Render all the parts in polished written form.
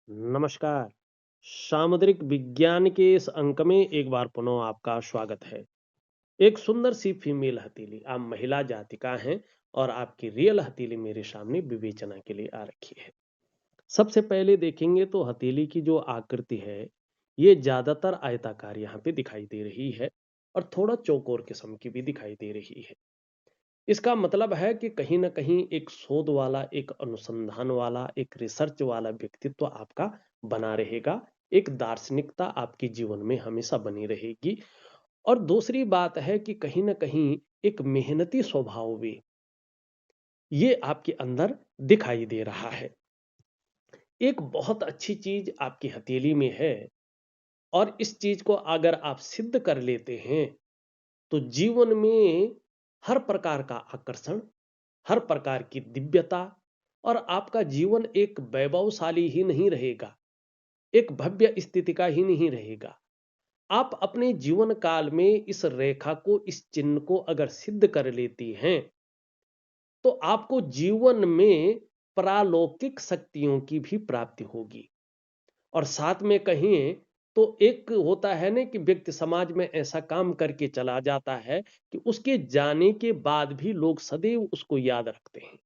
नमस्कार। सामुद्रिक विज्ञान के इस अंक में एक बार पुनः आपका स्वागत है। एक सुंदर सी फीमेल हथेली, आप महिला जातिका हैं और आपकी रियल हथेली मेरे सामने विवेचना के लिए आ रखी है। सबसे पहले देखेंगे तो हथेली की जो आकृति है, ये ज्यादातर आयताकार यहाँ पे दिखाई दे रही है और थोड़ा चौकोर किस्म की भी दिखाई दे रही है। इसका मतलब है कि कहीं ना कहीं एक शोध वाला, एक अनुसंधान वाला, एक रिसर्च वाला व्यक्तित्व आपका बना रहेगा। एक दार्शनिकता आपके जीवन में हमेशा बनी रहेगी। और दूसरी बात है कि कहीं ना कहीं एक मेहनती स्वभाव भी ये आपके अंदर दिखाई दे रहा है। एक बहुत अच्छी चीज आपकी हथेली में है और इस चीज को अगर आप सिद्ध कर लेते हैं तो जीवन में हर प्रकार का आकर्षण, हर प्रकार की दिव्यता और आपका जीवन एक वैभवशाली ही नहीं रहेगा, एक भव्य स्थिति का ही नहीं रहेगा। आप अपने जीवन काल में इस रेखा को, इस चिन्ह को अगर सिद्ध कर लेती हैं तो आपको जीवन में परालौकिक शक्तियों की भी प्राप्ति होगी। और साथ में कहें तो एक होता है ना कि व्यक्ति समाज में ऐसा काम करके चला जाता है कि उसके जाने के बाद भी लोग सदैव उसको याद रखते हैं।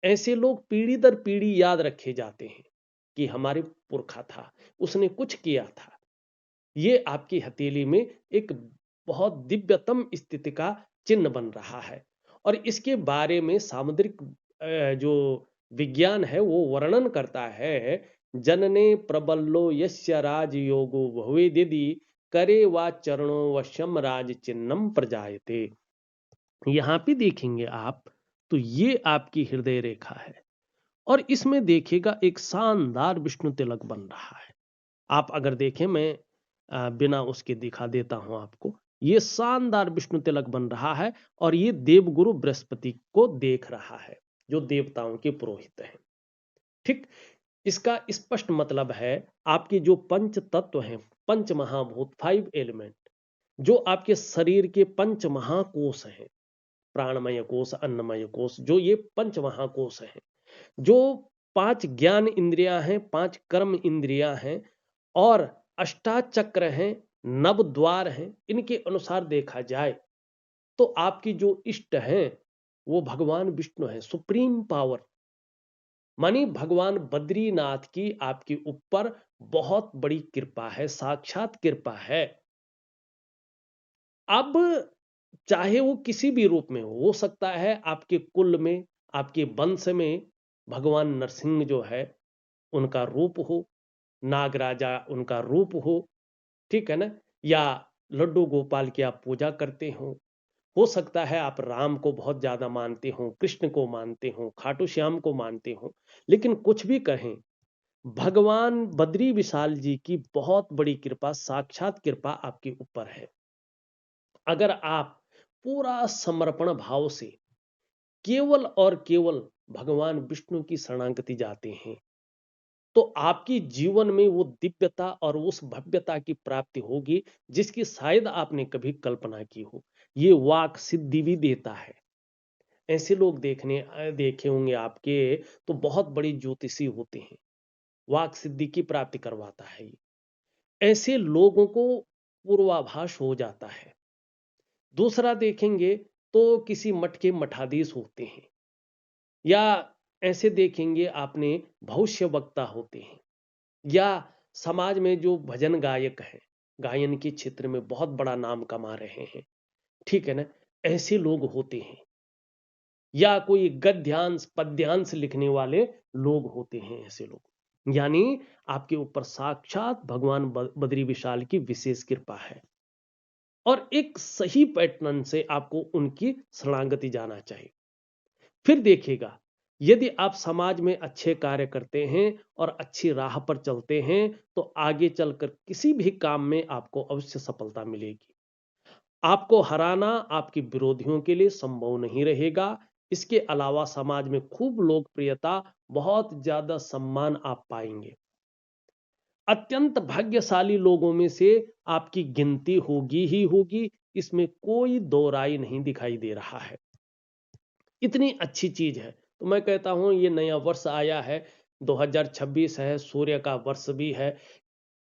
ऐसे लोग पीढ़ी दर पीढ़ी याद रखे जाते हैं कि हमारे पुरखा था, उसने कुछ किया था। ये आपकी हथेली में एक बहुत दिव्यतम स्थिति का चिन्ह बन रहा है। और इसके बारे में सामुद्रिक जो विज्ञान है वो वर्णन करता है। जनने प्रबल्लो यस्य राज योगो भवेदिदि करे वा चरणो वशम राज चिन्हम प्रजायते। यहाँ पे देखेंगे आप तो ये आपकी हृदय रेखा है और इसमें देखिएगा एक शानदार विष्णु तिलक बन रहा है। आप अगर देखें, मैं बिना उसके दिखा देता हूं आपको। ये शानदार विष्णु तिलक बन रहा है और ये देवगुरु बृहस्पति को देख रहा है, जो देवताओं के पुरोहित हैं। ठीक, इसका स्पष्ट मतलब है आपके जो पंच तत्व हैं, पंच महाभूत, 5 एलिमेंट, जो आपके शरीर के पंच महाकोश हैं, प्राणमय कोश, अन्नमय कोश, जो ये पंच महाकोश हैं, जो 5 ज्ञान इंद्रियां हैं, 5 कर्म इंद्रियां हैं और अष्टाचक्र हैं, नव द्वार हैं, इनके अनुसार देखा जाए तो आपकी जो इष्ट हैं वो भगवान विष्णु है, सुप्रीम पावर। मानी भगवान बद्रीनाथ की आपके ऊपर बहुत बड़ी कृपा है, साक्षात कृपा है। अब चाहे वो किसी भी रूप में हो सकता है आपके कुल में, आपके वंश में भगवान नरसिंह जो है उनका रूप हो, नागराजा उनका रूप ठीक है ना, या लड्डू गोपाल की आप पूजा करते हो सकता है आप राम को बहुत ज्यादा मानते हो, कृष्ण को मानते हो, खाटू श्याम को मानते हो। लेकिन कुछ भी कहें, भगवान बद्री विशाल जी की बहुत बड़ी कृपा, साक्षात कृपा आपके ऊपर है। अगर आप पूरा समर्पण भाव से केवल और केवल भगवान विष्णु की शरणागति जाते हैं तो आपकी जीवन में वो दिव्यता और उस भव्यता की प्राप्ति होगी जिसकी शायद आपने कभी कल्पना की हो। ये वाक सिद्धि भी देता है। ऐसे लोग देखे होंगे आपके, तो बहुत बड़ी ज्योतिषी होते हैं, वाक सिद्धि की प्राप्ति करवाता है ये। ऐसे लोगों को पूर्वाभास हो जाता है। दूसरा देखेंगे तो किसी मठ के मठाधीश होते हैं, या ऐसे देखेंगे आपने भविष्य वक्ता होते हैं, या समाज में जो भजन गायक हैं, गायन के क्षेत्र में बहुत बड़ा नाम कमा रहे हैं, ठीक है ना, ऐसे लोग होते हैं। या कोई गद्यांश पद्यांश लिखने वाले लोग होते हैं, ऐसे लोग। यानी आपके ऊपर साक्षात भगवान बद्री विशाल की विशेष कृपा है और एक सही पैटर्न से आपको उनकी शरणागति जाना चाहिए। फिर देखिएगा, यदि आप समाज में अच्छे कार्य करते हैं और अच्छी राह पर चलते हैं तो आगे चलकर किसी भी काम में आपको अवश्य सफलता मिलेगी। आपको हराना आपके विरोधियों के लिए संभव नहीं रहेगा। इसके अलावा समाज में खूब लोकप्रियता, बहुत ज्यादा सम्मान आप पाएंगे। अत्यंत भाग्यशाली लोगों में से आपकी गिनती होगी ही होगी, इसमें कोई दो राय नहीं दिखाई दे रहा है। इतनी अच्छी चीज है। तो मैं कहता हूं ये नया वर्ष आया है, 2026 है, सूर्य का वर्ष भी है।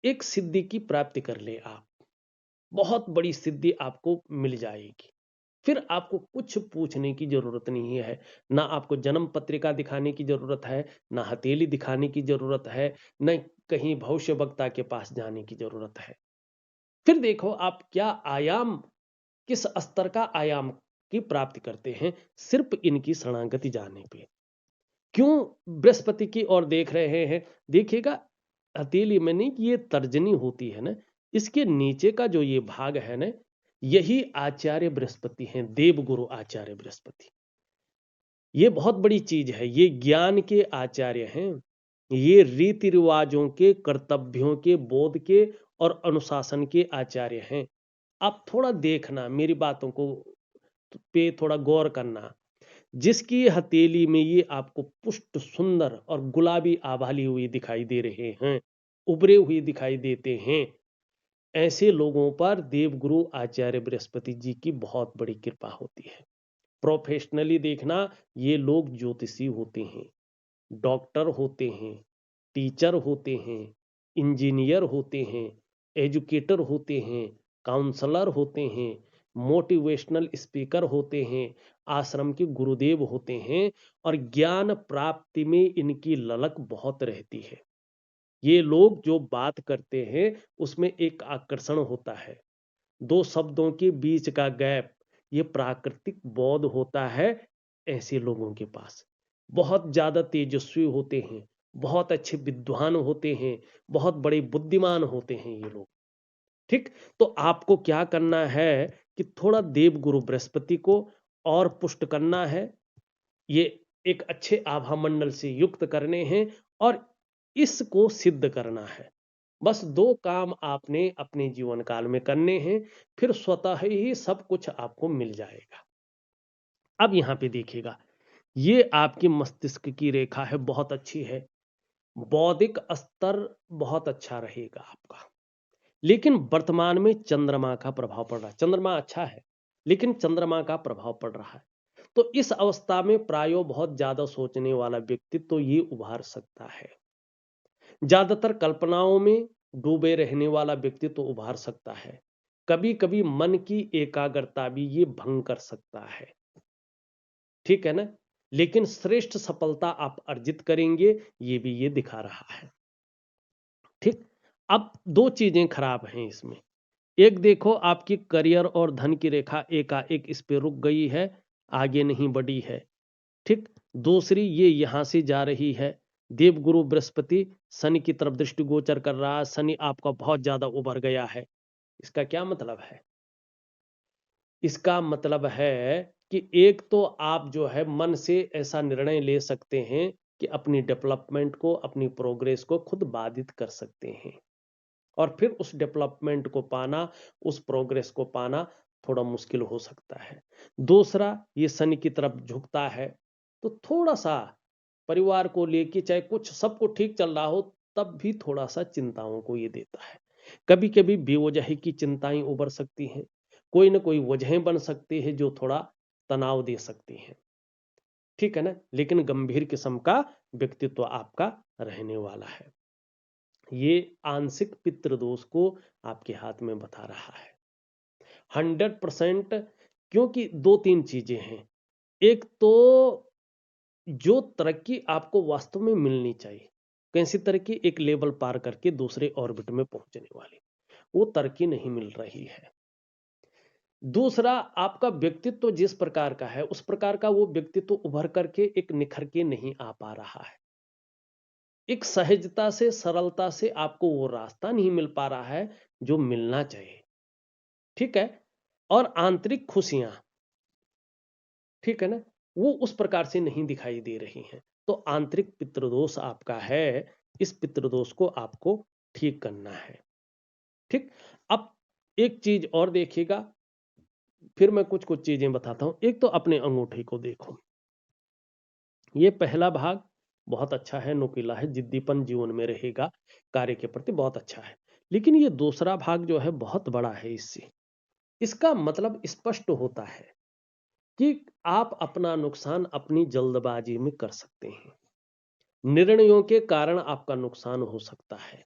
एक सिद्धि की प्राप्ति कर ले आप, बहुत बड़ी सिद्धि आपको मिल जाएगी। फिर आपको कुछ पूछने की जरूरत नहीं है, ना आपको जन्म पत्रिका दिखाने की जरूरत है, ना हथेली दिखाने की जरूरत है, न कहीं भविष्य वक्ता के पास जाने की जरूरत है। फिर देखो आप क्या आयाम, किस स्तर का आयाम की प्राप्ति करते हैं सिर्फ इनकी शरणागति जाने पे। क्यों बृहस्पति की ओर देख रहे हैं? देखिएगा, हथेली में नहीं, ये तर्जनी होती है ना, इसके नीचे का जो ये भाग है ना, यही आचार्य बृहस्पति हैं, देवगुरु आचार्य बृहस्पति। ये बहुत बड़ी चीज है, ये ज्ञान के आचार्य हैं, ये रीति रिवाजों के, कर्तव्यों के, बोध के और अनुशासन के आचार्य हैं। आप थोड़ा देखना, मेरी बातों को पे थोड़ा गौर करना। जिसकी हथेली में ये आपको पुष्ट सुंदर और गुलाबी आभाली हुई दिखाई दे रहे हैं, उभरे हुए दिखाई देते हैं, ऐसे लोगों पर देवगुरु आचार्य बृहस्पति जी की बहुत बड़ी कृपा होती है। प्रोफेशनली देखना, ये लोग ज्योतिषी होते हैं, डॉक्टर होते हैं, टीचर होते हैं, इंजीनियर होते हैं, एजुकेटर होते हैं, काउंसलर होते हैं, मोटिवेशनल स्पीकर होते हैं, आश्रम के गुरुदेव होते हैं, और ज्ञान प्राप्ति में इनकी ललक बहुत रहती है। ये लोग जो बात करते हैं उसमें एक आकर्षण होता है, दो शब्दों के बीच का गैप, ये प्राकृतिक बोध होता है ऐसे लोगों के पास। बहुत ज्यादा तेजस्वी होते हैं, बहुत अच्छे विद्वान होते हैं, बहुत बड़े बुद्धिमान होते हैं ये लोग। ठीक, तो आपको क्या करना है कि थोड़ा देवगुरु बृहस्पति को और पुष्ट करना है, ये एक अच्छे आभा मंडल से युक्त करने हैं और इसको सिद्ध करना है। बस दो काम आपने अपने जीवन काल में करने हैं, फिर स्वतः ही सब कुछ आपको मिल जाएगा। अब यहां पे देखिएगा, ये आपकी मस्तिष्क की रेखा है, बहुत अच्छी है, बौद्धिक स्तर बहुत अच्छा रहेगा आपका। लेकिन वर्तमान में चंद्रमा का प्रभाव पड़ रहा है, चंद्रमा अच्छा है लेकिन चंद्रमा का प्रभाव पड़ रहा है, तो इस अवस्था में प्रायो बहुत ज्यादा सोचने वाला व्यक्ति तो ये उभार सकता है, ज्यादातर कल्पनाओं में डूबे रहने वाला व्यक्ति तो उभार सकता है, कभी कभी मन की एकाग्रता भी ये भंग कर सकता है। ठीक है ना, लेकिन श्रेष्ठ सफलता आप अर्जित करेंगे, ये भी ये दिखा रहा है। ठीक, अब दो चीजें खराब हैं इसमें। एक देखो, आपकी करियर और धन की रेखा एकाएक इस पे रुक गई है, आगे नहीं बढ़ी है। ठीक, दूसरी ये यहां से जा रही है, देवगुरु बृहस्पति शनि की तरफ दृष्टि गोचर कर रहा है, शनि आपका बहुत ज्यादा उभर गया है। इसका क्या मतलब है? इसका मतलब है कि एक तो आप जो है मन से ऐसा निर्णय ले सकते हैं कि अपनी डेवलपमेंट को, अपनी प्रोग्रेस को खुद बाधित कर सकते हैं, और फिर उस डेवलपमेंट को पाना, उस प्रोग्रेस को पाना थोड़ा मुश्किल हो सकता है। दूसरा, ये शनि की तरफ झुकता है, तो थोड़ा सा परिवार को लेके, चाहे कुछ सब कुछ ठीक चल रहा हो, तब भी थोड़ा सा चिंताओं को ये देता है। कभी कभी बेवजह की चिंताएं उभर सकती हैं, कोई ना कोई वजहें बन सकती है जो थोड़ा तनाव दे सकती हैं। ठीक है ना, लेकिन गंभीर किस्म का व्यक्तित्व आपका रहने वाला है। ये आंशिक पितृदोष को आपके हाथ में बता रहा है 100%। क्योंकि दो तीन चीजें हैं, एक तो जो तरक्की आपको वास्तव में मिलनी चाहिए, कैसी तरक्की? एक लेवल पार करके दूसरे ऑर्बिट में पहुंचने वाली, वो तरक्की नहीं मिल रही है। दूसरा, आपका व्यक्तित्व जिस प्रकार का है उस प्रकार का वो व्यक्तित्व उभर करके एक निखर के नहीं आ पा रहा है, एक सहजता से, सरलता से आपको वो रास्ता नहीं मिल पा रहा है जो मिलना चाहिए। ठीक है, और आंतरिक खुशियां, ठीक है ना, वो उस प्रकार से नहीं दिखाई दे रही हैं, तो आंतरिक पितृदोष आपका है, इस पितृदोष को आपको ठीक करना है। ठीक, अब एक चीज और देखिएगा, फिर मैं कुछ कुछ चीजें बताता हूं। एक तो अपने अंगूठे को देखो, ये पहला भाग बहुत अच्छा है, नुकीला है, जिद्दीपन जीवन में रहेगा, कार्य के प्रति बहुत अच्छा है। लेकिन ये दूसरा भाग जो है बहुत बड़ा है, इससे इसका मतलब स्पष्ट होता है कि आप अपना नुकसान अपनी जल्दबाजी में कर सकते हैं। निर्णयों के कारण आपका नुकसान हो सकता है।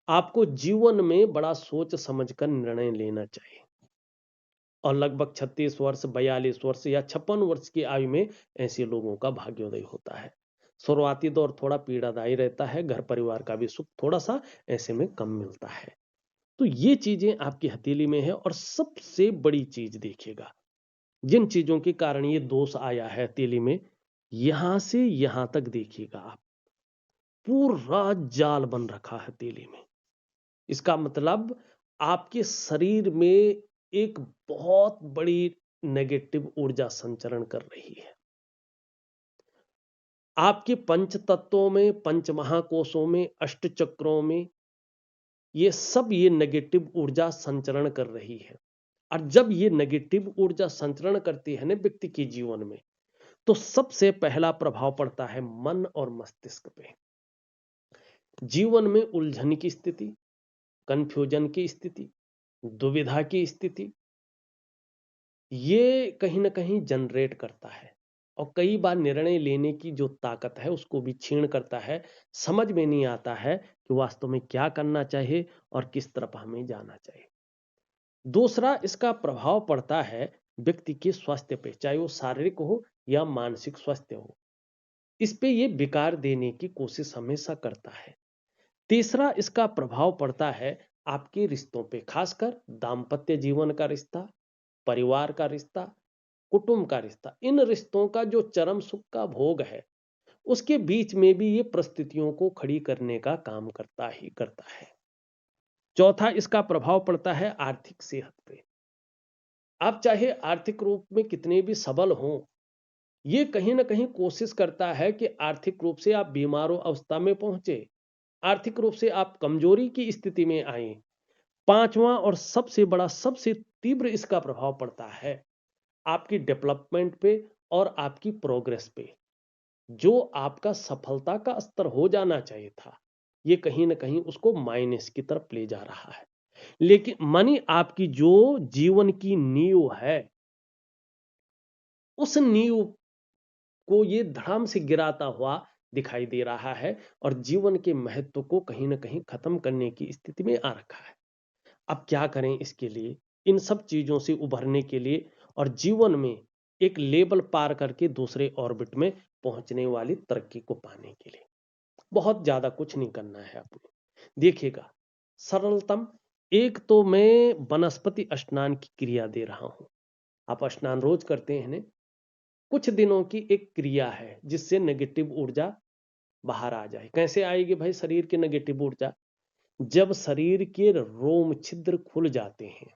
आपको जीवन में बड़ा सोच समझकर निर्णय लेना चाहिए। और लगभग 36 वर्ष, 42 वर्ष या 56 वर्ष की आयु में ऐसे लोगों का भाग्योदय होता है। शुरुआती दौर थोड़ा पीड़ादायी रहता है, घर परिवार का भी सुख थोड़ा सा ऐसे में कम मिलता है। तो ये चीजें आपकी हथेली में है। और सबसे बड़ी चीज देखिएगा, जिन चीजों के कारण ये दोष आया है हथेली में, यहां से यहां तक देखिएगा आप, पूरा जाल बन रखा है हथेली में। इसका मतलब आपके शरीर में एक बहुत बड़ी नेगेटिव ऊर्जा संचरण कर रही है। आपके पंच तत्वों में, पंच महाकोशों में, अष्ट चक्रों में ये नेगेटिव ऊर्जा संचरण कर रही है। और जब ये नेगेटिव ऊर्जा संचरण करती है ना व्यक्ति के जीवन में, तो सबसे पहला प्रभाव पड़ता है मन और मस्तिष्क पे। जीवन में उलझन की स्थिति, कंफ्यूजन की स्थिति, दुविधा की स्थिति, ये कहीं ना कहीं जनरेट करता है। और कई बार निर्णय लेने की जो ताकत है उसको भी क्षीण करता है। समझ में नहीं आता है कि वास्तव में क्या करना चाहिए और किस तरफ हमें जाना चाहिए। दूसरा इसका प्रभाव पड़ता है व्यक्ति के स्वास्थ्य पे, चाहे वो शारीरिक हो या मानसिक स्वास्थ्य हो। इस पे ये विकार देने की कोशिश हमेशा करता है। तीसरा इसका प्रभाव पड़ता है आपके रिश्तों पे, खासकर दाम्पत्य जीवन का रिश्ता, परिवार का रिश्ता, कुटुंब का रिश्ता। इन रिश्तों का जो चरम सुख का भोग है, उसके बीच में भी ये परिस्थितियों को खड़ी करने का काम करता ही करता है। चौथा इसका प्रभाव पड़ता है आर्थिक सेहत पे। आप चाहे आर्थिक रूप में कितने भी सबल हों, ये कहीं ना कहीं कोशिश करता है कि आर्थिक रूप से आप बीमार अवस्था में पहुंचे, आर्थिक रूप से आप कमजोरी की स्थिति में आए। पांचवा और सबसे बड़ा, सबसे तीव्र इसका प्रभाव पड़ता है आपकी डेवलपमेंट पे और आपकी प्रोग्रेस पे। जो आपका सफलता का स्तर हो जाना चाहिए था, ये कहीं ना कहीं उसको माइनस की तरफ ले जा रहा है। लेकिन मानी आपकी जो जीवन की नींव है, उस नींव को ये धड़ाम से गिराता हुआ दिखाई दे रहा है और जीवन के महत्व को कहीं ना कहीं खत्म करने की स्थिति में आ रखा है। अब क्या करें इसके लिए, इन सब चीजों से उभरने के लिए और जीवन में एक लेवल पार करके दूसरे ऑर्बिट में पहुंचने वाली तरक्की को पाने के लिए बहुत ज्यादा कुछ नहीं करना है आपको। देखिएगा, सरलतम एक तो मैं वनस्पति स्नान की क्रिया दे रहा हूं। आप स्नान रोज करते हैं ने? कुछ दिनों की एक क्रिया है जिससे नेगेटिव ऊर्जा बाहर आ जाए। कैसे आएगी भाई शरीर की नेगेटिव ऊर्जा? जब शरीर के रोम छिद्र खुल जाते हैं,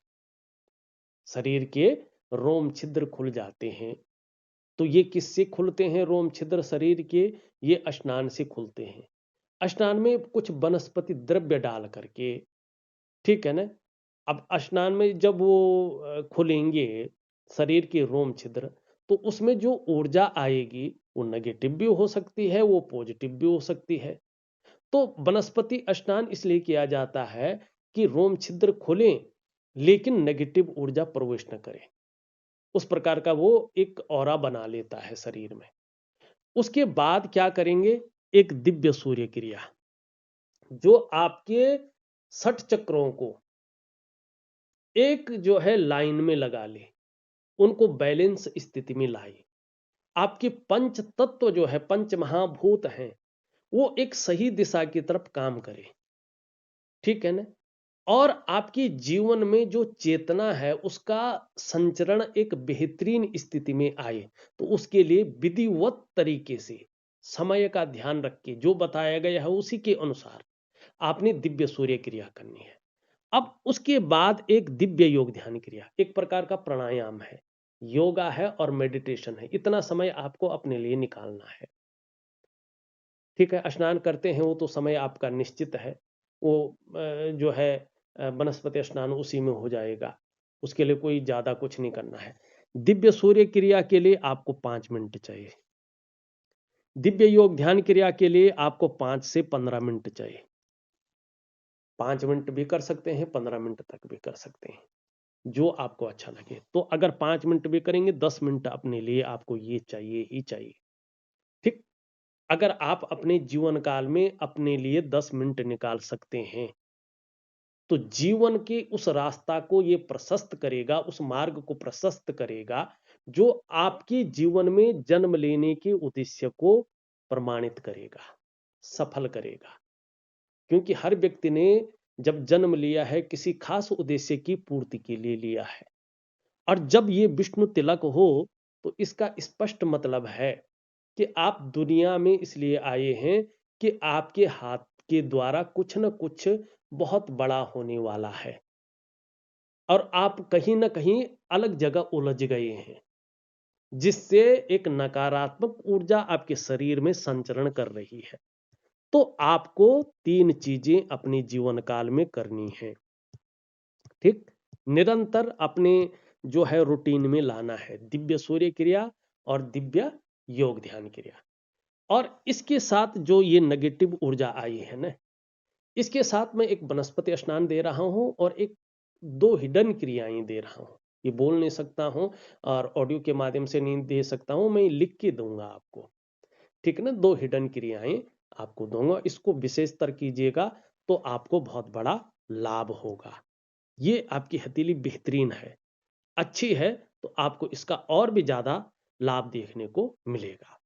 शरीर के रोम छिद्र खुल जाते हैं, तो ये किससे खुलते हैं रोम छिद्र शरीर के? ये स्नान से खुलते हैं। स्नान में कुछ वनस्पति द्रव्य डाल करके, ठीक है ना। अब स्नान में जब वो खुलेंगे शरीर के रोम छिद्र, तो उसमें जो ऊर्जा आएगी वो नेगेटिव भी हो सकती है, वो पॉजिटिव भी हो सकती है। तो वनस्पति स्नान इसलिए किया जाता है कि रोम छिद्र खुलें लेकिन नेगेटिव ऊर्जा प्रवेश न करे। उस प्रकार का वो एक ऑरा बना लेता है शरीर में। उसके बाद क्या करेंगे? एक दिव्य सूर्य क्रिया, जो आपके 60 चक्रों को एक जो है लाइन में लगा ले, उनको बैलेंस स्थिति में लाए। आपके पंच तत्व जो है, पंच महाभूत हैं, वो एक सही दिशा की तरफ काम करे, ठीक है ना। और आपके जीवन में जो चेतना है उसका संचरण एक बेहतरीन स्थिति में आए, तो उसके लिए विधिवत तरीके से समय का ध्यान रख के जो बताया गया है उसी के अनुसार आपने दिव्य सूर्य क्रिया करनी है। अब उसके बाद एक दिव्य योग ध्यान क्रिया, एक प्रकार का प्राणायाम है, योगा है और मेडिटेशन है। इतना समय आपको अपने लिए निकालना है, ठीक है। स्नान करते हैं वो तो समय आपका निश्चित है, वो जो है वनस्पति स्नान उसी में हो जाएगा, उसके लिए कोई ज्यादा कुछ नहीं करना है। दिव्य सूर्य क्रिया के लिए आपको 5 मिनट चाहिए। दिव्य योग ध्यान क्रिया के लिए आपको 5 से 15 मिनट चाहिए। 5 मिनट भी कर सकते हैं, 15 मिनट तक भी कर सकते हैं, जो आपको अच्छा लगे। तो अगर 5 मिनट भी करेंगे, 10 मिनट अपने लिए आपको ये चाहिए ही चाहिए, ठीक। अगर आप अपने जीवन काल में अपने लिए 10 मिनट निकाल सकते हैं, तो जीवन के उस रास्ता को ये प्रशस्त करेगा, उस मार्ग को प्रशस्त करेगा, जो आपके जीवन में जन्म लेने के उद्देश्य को प्रमाणित करेगा, सफल करेगा। क्योंकि हर व्यक्ति ने जब जन्म लिया है, किसी खास उद्देश्य की पूर्ति के लिए लिया है। और जब ये विष्णु तिलक हो, तो इसका स्पष्ट मतलब है कि आप दुनिया में इसलिए आए हैं कि आपके हाथ के द्वारा कुछ न कुछ बहुत बड़ा होने वाला है, और आप कहीं न कहीं अलग जगह उलझ गए हैं, जिससे एक नकारात्मक ऊर्जा आपके शरीर में संचरण कर रही है। तो आपको 3 चीजें अपने जीवन काल में करनी है। ठीक, निरंतर अपने जो है रूटीन में लाना है दिव्य सूर्य क्रिया और दिव्य योग ध्यान क्रिया। और इसके साथ जो ये नेगेटिव ऊर्जा आई है ना, इसके साथ मैं एक वनस्पति स्नान दे रहा हूं और एक 2 हिडन क्रियाएं दे रहा हूं। ये बोल नहीं सकता हूं और ऑडियो के माध्यम से नहीं दे सकता हूं, मैं लिख के दूंगा आपको। ठीक है ना, 2 हिडन क्रियाएं आपको दूंगा, इसको विशेषतर कीजिएगा तो आपको बहुत बड़ा लाभ होगा। ये आपकी हथेली बेहतरीन है, अच्छी है, तो आपको इसका और भी ज्यादा लाभ देखने को मिलेगा।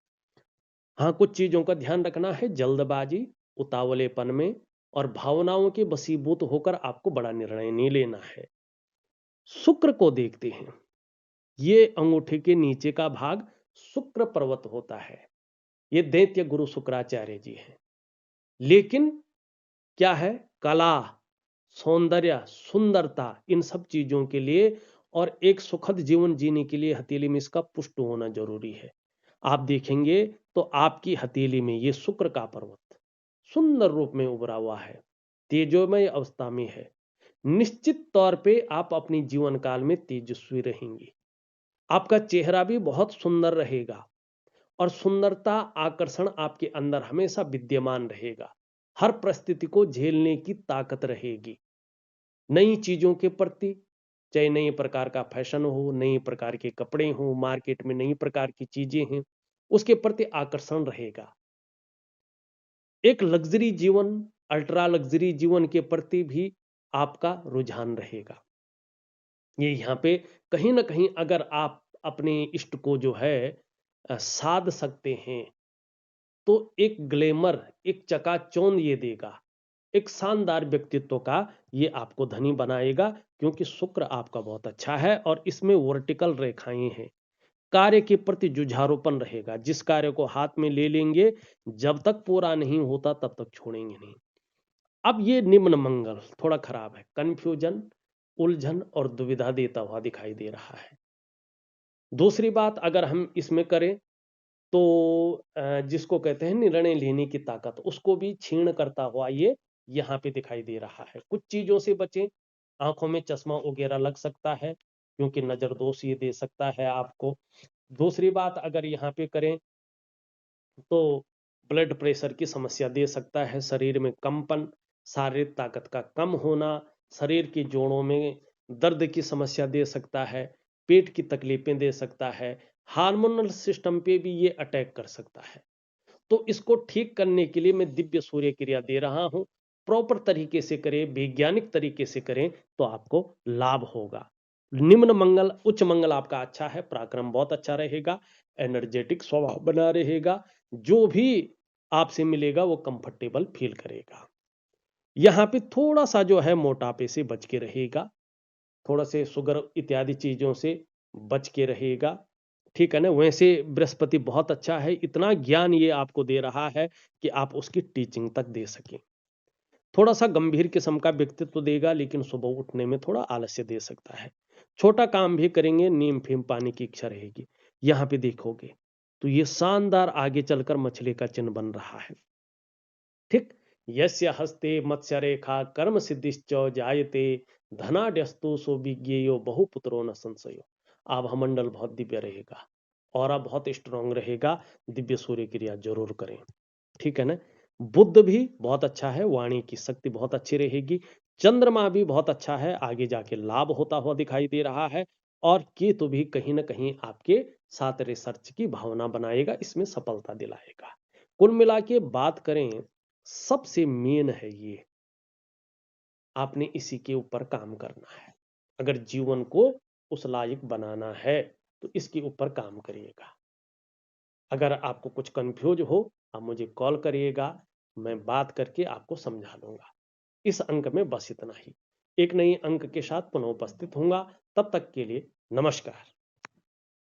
हाँ, कुछ चीजों का ध्यान रखना है, जल्दबाजी, उतावलेपन में और भावनाओं के वशीभूत होकर आपको बड़ा निर्णय नहीं लेना है। शुक्र को देखते हैं, ये अंगूठे के नीचे का भाग शुक्र पर्वत होता है। ये दैत्य गुरु शुक्राचार्य जी हैं। लेकिन क्या है, कला, सौंदर्य, सुंदरता, इन सब चीजों के लिए और एक सुखद जीवन जीने के लिए हथेली में इसका पुष्ट होना जरूरी है। आप देखेंगे तो आपकी हथेली में ये शुक्र का पर्वत सुंदर रूप में उभरा हुआ है, तेजोमय अवस्था में है। निश्चित तौर पे आप अपनी जीवन काल में तेजस्वी रहेंगे, आपका चेहरा भी बहुत सुंदर रहेगा और सुंदरता, आकर्षण आपके अंदर हमेशा विद्यमान रहेगा। हर परिस्थिति को झेलने की ताकत रहेगी। नई चीजों के प्रति, चाहे नए प्रकार का फैशन हो, नए प्रकार के कपड़े हो, मार्केट में नई प्रकार की चीजें हैं, उसके प्रति आकर्षण रहेगा। एक लग्जरी जीवन, अल्ट्रा लग्जरी जीवन के प्रति भी आपका रुझान रहेगा। ये यहाँ पे कहीं ना कहीं अगर आप अपने इष्ट को जो है साध सकते हैं, तो एक ग्लैमर, एक चकाचौंध ये देगा, एक शानदार व्यक्तित्व का ये आपको धनी बनाएगा। क्योंकि शुक्र आपका बहुत अच्छा है और इसमें वर्टिकल रेखाएं हैं। कार्य के प्रति जुझारूपन रहेगा, जिस कार्य को हाथ में ले लेंगे, जब तक पूरा नहीं होता तब तक छोड़ेंगे नहीं। अब ये निम्न मंगल थोड़ा खराब है, कंफ्यूजन, उलझन और दुविधा देता हुआ दिखाई दे रहा है। दूसरी बात अगर हम इसमें करें तो जिसको कहते हैं निर्णय लेने की ताकत, उसको भी छीण करता हुआ ये यहाँ पे दिखाई दे रहा है। कुछ चीजों से बचें, आंखों में चश्मा वगैरह लग सकता है, क्योंकि नजर दोष ये दे सकता है आपको। दूसरी बात अगर यहाँ पे करें तो ब्लड प्रेशर की समस्या दे सकता है, शरीर में कंपन, शारीरिक ताकत का कम होना, शरीर के जोड़ों में दर्द की समस्या दे सकता है, पेट की तकलीफें दे सकता है, हार्मोनल सिस्टम पे भी ये अटैक कर सकता है। तो इसको ठीक करने के लिए मैं दिव्य सूर्य क्रिया दे रहा हूं। प्रॉपर तरीके से करें, वैज्ञानिक तरीके से करें, तो आपको लाभ होगा। निम्न मंगल, उच्च मंगल आपका अच्छा है, पराक्रम बहुत अच्छा रहेगा, एनर्जेटिक स्वभाव बना रहेगा, जो भी आपसे मिलेगा वो कंफर्टेबल फील करेगा। यहाँ पे थोड़ा सा जो है मोटापे से बच के रहेगा, थोड़ा से शुगर इत्यादि चीजों से बच के रहेगा। ठीक है ना, वैसे बृहस्पति बहुत अच्छा है, इतना ज्ञान ये आपको दे रहा है कि आप उसकी टीचिंग तक दे सकें। थोड़ा सा गंभीर किस्म का व्यक्तित्व देगा, लेकिन सुबह उठने में थोड़ा आलस्य दे सकता है। छोटा काम भी करेंगे, नीम फीम पाने की इच्छा रहेगी। यहाँ पे देखोगे तो ये शानदार आगे चलकर मछली का चिन्ह बन रहा है। ठीक, यस्य हस्ते मत्स्य रेखा कर्म सिद्धिश्च जायते धनाड्यस्तु सो विज्ञेयो बहुपुत्रो न संशयो। आभा मंडल बहुत दिव्य रहेगा, और बहुत स्ट्रांग रहेगा। दिव्य सूर्य क्रिया जरूर करें, ठीक है ना। बुद्ध भी बहुत अच्छा है, वाणी की शक्ति बहुत अच्छी रहेगी। चंद्रमा भी बहुत अच्छा है, आगे जाके लाभ होता हुआ दिखाई दे रहा है। और केतु भी कहीं ना कहीं आपके साथ रिसर्च की भावना बनाएगा, इसमें सफलता दिलाएगा। कुल मिला के बात करें, सबसे मेन है ये, आपने इसी के ऊपर काम करना है। अगर जीवन को उस लायक बनाना है, तो इसके ऊपर काम करिएगा। अगर आपको कुछ कन्फ्यूज हो, आप मुझे कॉल करिएगा, मैं बात करके आपको समझा दूँगा। इस अंक में बस इतना ही। एक नए अंक के साथ पुनः उपस्थित होऊँगा, तब तक के लिए नमस्कार।